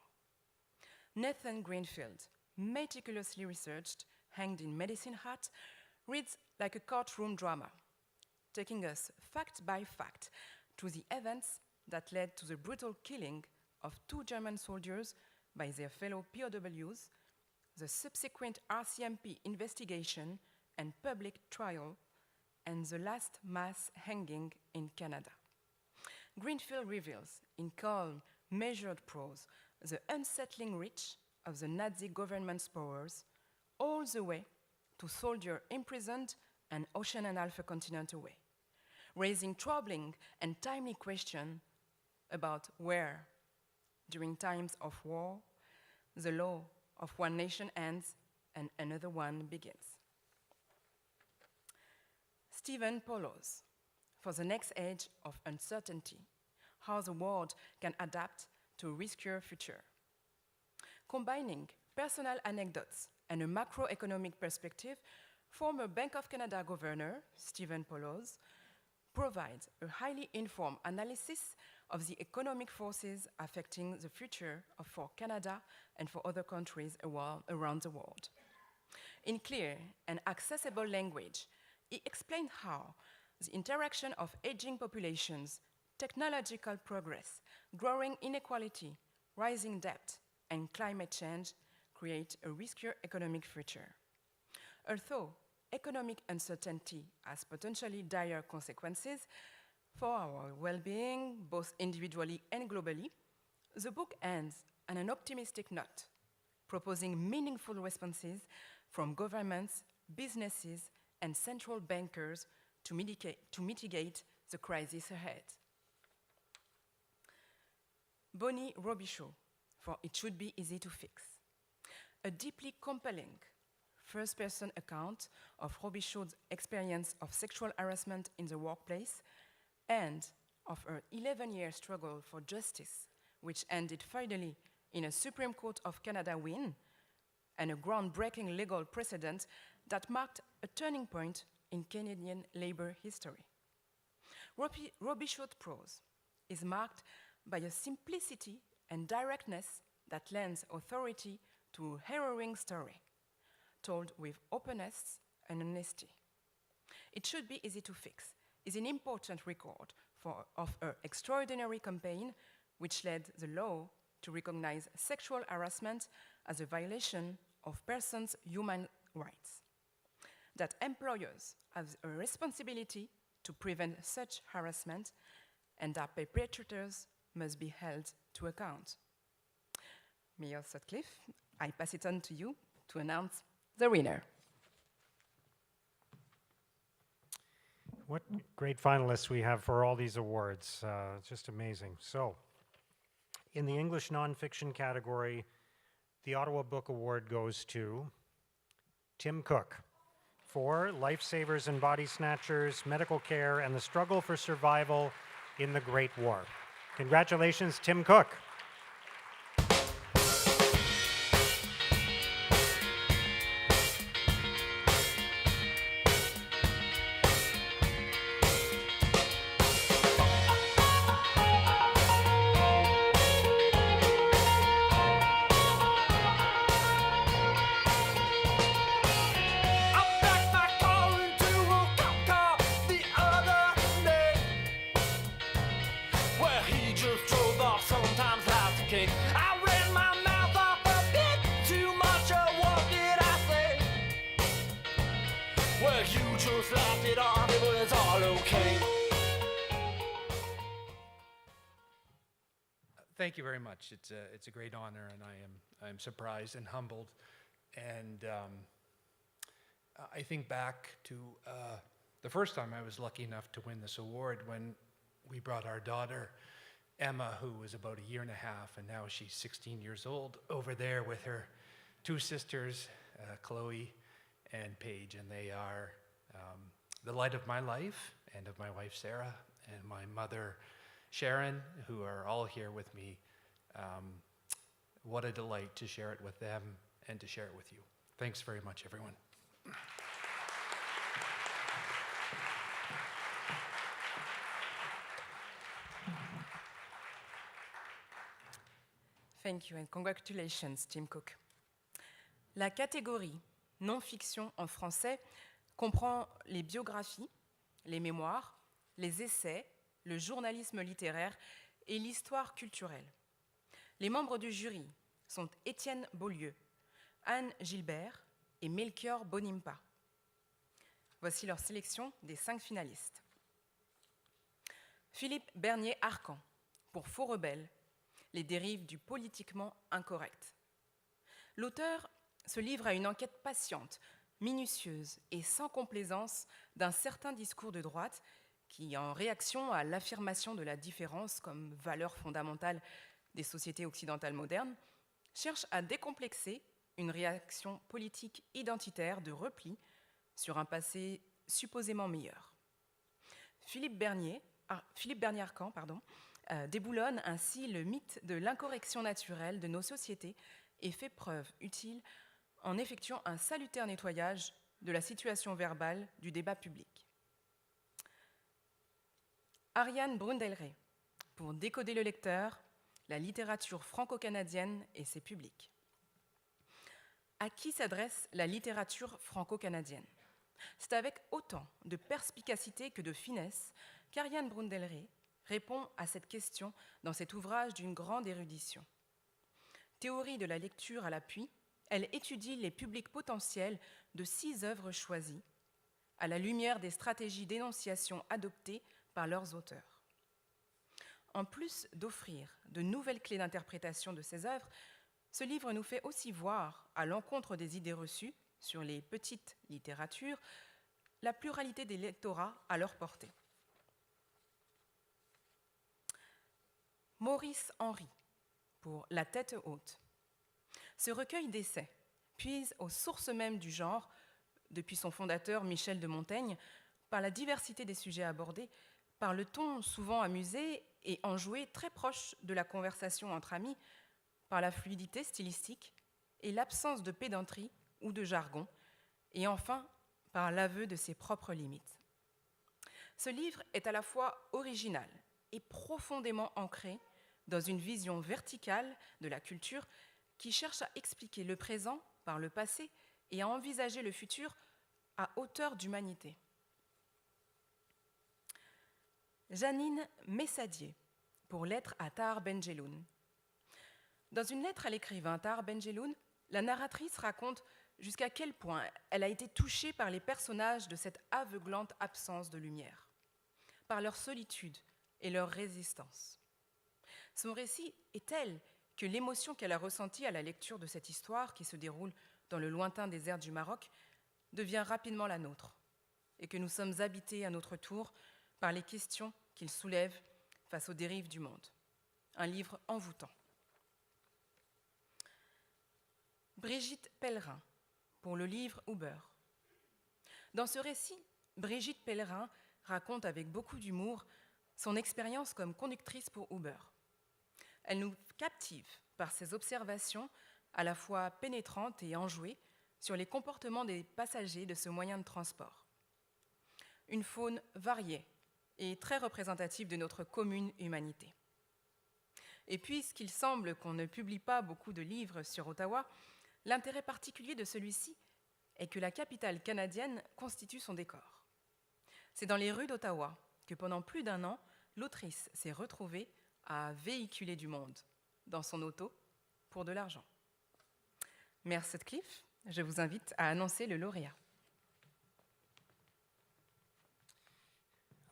Nathan Greenfield, meticulously researched, Hanged in Medicine Hat, reads like a courtroom drama, taking us fact by fact to the events that led to the brutal killing of 2 German soldiers by their fellow POWs, the subsequent RCMP investigation and public trial, and the last mass hanging in Canada. Greenfield reveals, in calm, measured prose, the unsettling reach of the Nazi government's powers, all the way to soldiers imprisoned an ocean and half a continent away, raising troubling and timely questions about where, during times of war, the law of one nation ends and another one begins. Stephen Poloz, for the next age of uncertainty, how the world can adapt to a riskier future. Combining personal anecdotes and a macroeconomic perspective, former Bank of Canada Governor Stephen Poloz provides a highly informed analysis of the economic forces affecting the future for Canada and for other countries around the world. In clear and accessible language, he explained how the interaction of aging populations, technological progress, growing inequality, rising debt and climate change create a riskier economic future. Although economic uncertainty has potentially dire consequences for our well-being, both individually and globally, the book ends on an optimistic note, proposing meaningful responses from governments, businesses, and central bankers to mitigate the crisis ahead. Bonnie Robichaud, for It Should Be Easy to Fix. A deeply compelling first-person account of Robichaud's experience of sexual harassment in the workplace and of her 11-year struggle for justice, which ended finally in a Supreme Court of Canada win and a groundbreaking legal precedent that marked a turning point in Canadian labor history. Robichaud's prose is marked by a simplicity and directness that lends authority to a harrowing story, told with openness and honesty. It Should Be Easy to Fix is an important record of her extraordinary campaign, which led the law to recognize sexual harassment as a violation of persons' human rights, that employers have a responsibility to prevent such harassment, and that perpetrators must be held to account. Mayor Sutcliffe, I pass it on to you to announce the winner. What great finalists we have for all these awards. It's just amazing. So, in the English nonfiction category, the Ottawa Book Award goes to Tim Cook for Lifesavers and Body Snatchers, Medical Care, and the Struggle for Survival in the Great War. Congratulations, Tim Cook. Thank you very much. It's a great honor, and I'm surprised and humbled. And I think back to the first time I was lucky enough to win this award when we brought our daughter Emma, who was about a year and a half, and now she's 16 years old, over there with her two sisters, Chloe and Paige, and they are the light of my life and of my wife Sarah and my mother Sharon, who are all here with me. What a delight to share it with them and to share it with you. Thanks very much, everyone. Thank you and congratulations, Tim Cook. La catégorie non-fiction en français comprend les biographies, les mémoires, les essais, le journalisme littéraire et l'histoire culturelle. Les membres du jury sont Étienne Beaulieu, Anne Gilbert et Melchior Bonimpa. Voici leur sélection des 5 finalistes. Philippe Bernier-Arcan pour Faux rebelles, les dérives du politiquement incorrect. L'auteur se livre à une enquête patiente, minutieuse et sans complaisance d'un certain discours de droite qui, en réaction à l'affirmation de la différence comme valeur fondamentale des sociétés occidentales modernes, cherche à décomplexer une réaction politique identitaire de repli sur un passé supposément meilleur. Philippe Bernier-Arcan déboulonne ainsi le mythe de l'incorrection naturelle de nos sociétés et fait preuve utile en effectuant un salutaire nettoyage de la situation verbale du débat public. Ariane Brundelray, pour Décoder le lecteur, la littérature franco-canadienne et ses publics. À qui s'adresse la littérature franco-canadienne ? C'est avec autant de perspicacité que de finesse qu'Ariane Brundelray répond à cette question dans cet ouvrage d'une grande érudition. Théorie de la lecture à l'appui, elle étudie les publics potentiels de 6 œuvres choisies, à la lumière des stratégies d'énonciation adoptées par leurs auteurs. En plus d'offrir de nouvelles clés d'interprétation de ces œuvres, ce livre nous fait aussi voir, à l'encontre des idées reçues sur les petites littératures, la pluralité des lectorats à leur portée. Maurice Henry, pour La tête haute. Ce recueil d'essais puise aux sources mêmes du genre, depuis son fondateur Michel de Montaigne, par la diversité des sujets abordés, par le ton souvent amusé et enjoué très proche de la conversation entre amis, par la fluidité stylistique et l'absence de pédanterie ou de jargon, et enfin par l'aveu de ses propres limites. Ce livre est à la fois original et profondément ancré dans une vision verticale de la culture qui cherche à expliquer le présent par le passé et à envisager le futur à hauteur d'humanité. Janine Messadier, pour Lettre à Tahar Benjeloun. Dans une lettre à l'écrivain Tahar Benjeloun, la narratrice raconte jusqu'à quel point elle a été touchée par les personnages de cette aveuglante absence de lumière, par leur solitude et leur résistance. Son récit est tel que l'émotion qu'elle a ressentie à la lecture de cette histoire qui se déroule dans le lointain désert du Maroc devient rapidement la nôtre, et que nous sommes habités à notre tour par les questions qu'il soulève face aux dérives du monde. Un livre envoûtant. Brigitte Pellerin, pour le livre Uber. Dans ce récit, Brigitte Pellerin raconte avec beaucoup d'humour son expérience comme conductrice pour Uber. Elle nous captive par ses observations à la fois pénétrantes et enjouées sur les comportements des passagers de ce moyen de transport. Une faune variée et très représentative de notre commune humanité. Et puisqu'il semble qu'on ne publie pas beaucoup de livres sur Ottawa, l'intérêt particulier de celui-ci est que la capitale canadienne constitue son décor. C'est dans les rues d'Ottawa que pendant plus d'1 an, l'autrice s'est retrouvée à véhiculer du monde dans son auto pour de l'argent. Maire Sutcliffe, je vous invite à annoncer le lauréat.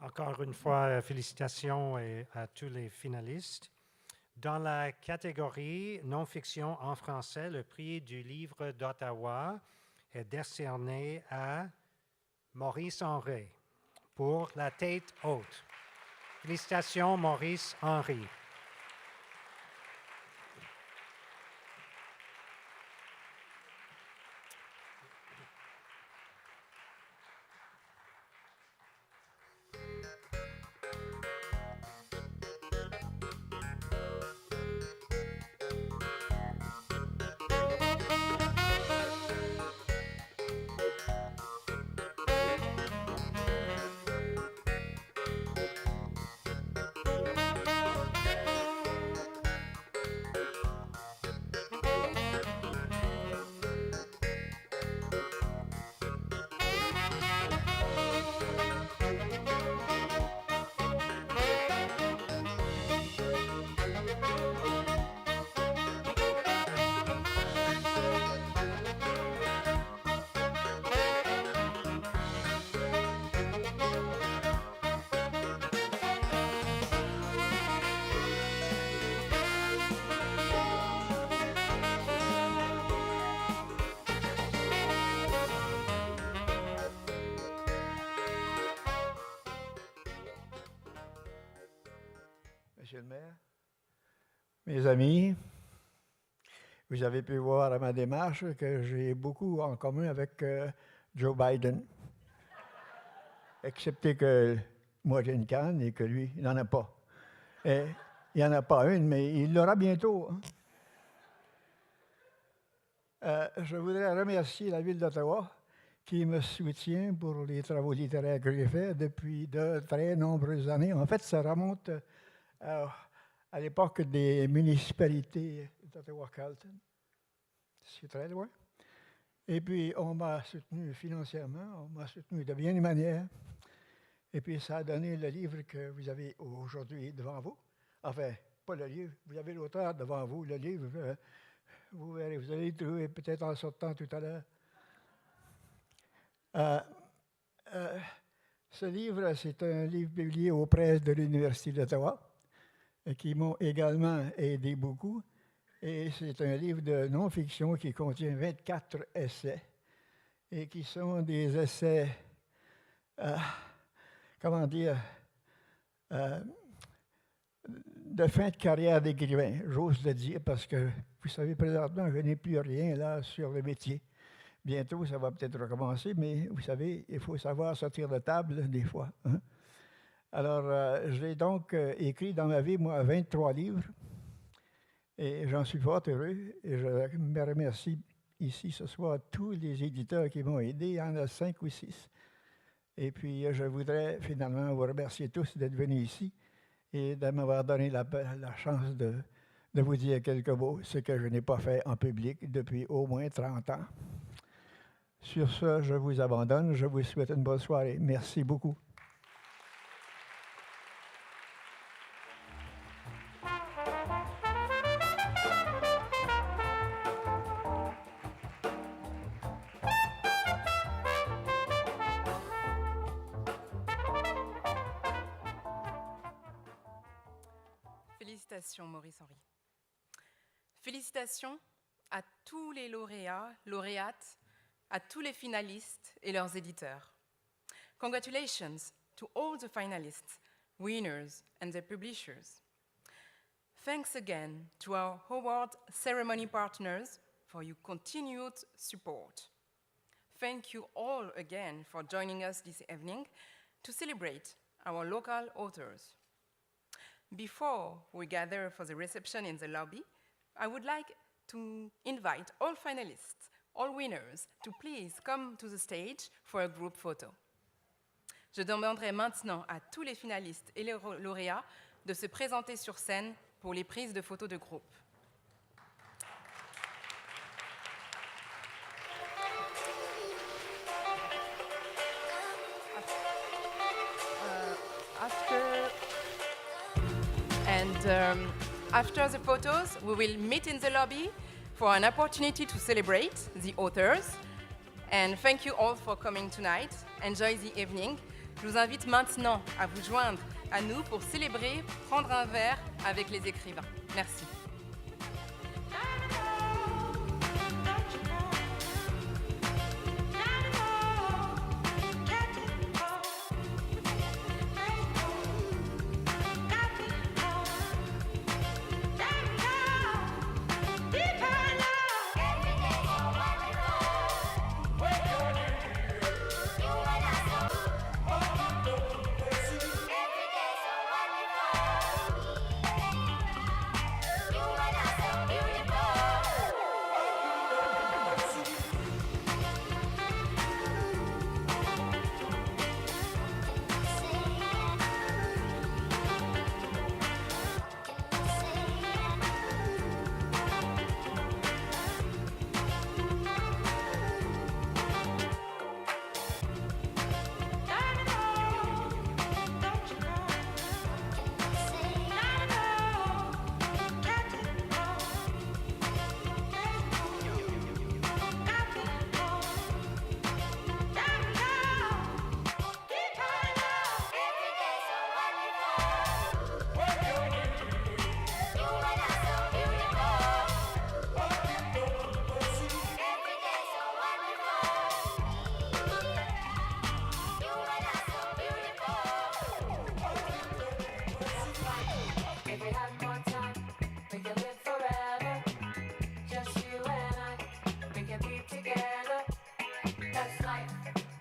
Encore une fois, félicitations à tous les finalistes. Dans la catégorie non-fiction en français, le prix du livre d'Ottawa est décerné à Maurice Henry pour La tête haute. Félicitations, Maurice Henry. Monsieur le maire, mes amis, vous avez pu voir à ma démarche que j'ai beaucoup en commun avec Joe Biden, excepté que moi j'ai une canne et que lui, il n'en a pas. Et il n'y en a pas une, mais il l'aura bientôt. Je voudrais remercier la Ville d'Ottawa qui me soutient pour les travaux littéraires que j'ai faits depuis de très nombreuses années. En fait, ça remonte à l'époque des municipalités d'Ottawa-Carleton. C'est très loin. Et puis, on m'a soutenu financièrement, on m'a soutenu de bien des manières. Et puis, ça a donné le livre que vous avez aujourd'hui devant vous. Enfin, pas le livre, vous avez l'auteur devant vous, le livre Vous verrez, vous allez le trouver peut-être en sortant tout à l'heure. Ce livre, c'est un livre publié aux presses de l'Université d'Ottawa, qui m'ont également aidé beaucoup. Et c'est un livre de non-fiction qui contient 24 essais, et qui sont des essais, de fin de carrière d'écrivain, j'ose le dire, parce que, vous savez, présentement, je n'ai plus rien là sur le métier. Bientôt, ça va peut-être recommencer, mais vous savez, il faut savoir sortir de table, des fois. Hein? Alors, j'ai donc écrit dans ma vie, moi, 23 livres, et j'en suis fort heureux, et je me remercie ici ce soir tous les éditeurs qui m'ont aidé. Il y en a 5 ou 6. Et puis, je voudrais finalement vous remercier tous d'être venus ici et de m'avoir donné la chance de vous dire quelques mots, ce que je n'ai pas fait en public depuis au moins 30 ans. Sur ce, je vous abandonne. Je vous souhaite une bonne soirée. Merci beaucoup. Félicitations, Maurice Henry. Félicitations à tous les lauréats, lauréates, à tous les finalistes et leurs éditeurs. Congratulations to all the finalists, winners, and their publishers. Thanks again to our award ceremony partners for your continued support. Thank you all again for joining us this evening to celebrate our local authors. Before we gather for the reception in the lobby, I would like to invite all finalists, all winners, to please come to the stage for a group photo. Je demanderai maintenant à tous les finalistes et les lauréats de se présenter sur scène pour les prises de photos de groupe. After the photos, we will meet in the lobby for an opportunity to celebrate the authors. And thank you all for coming tonight. Enjoy the evening. Je vous invite maintenant à vous joindre à nous pour célébrer, prendre un verre avec les écrivains. Merci.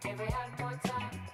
If we had more time,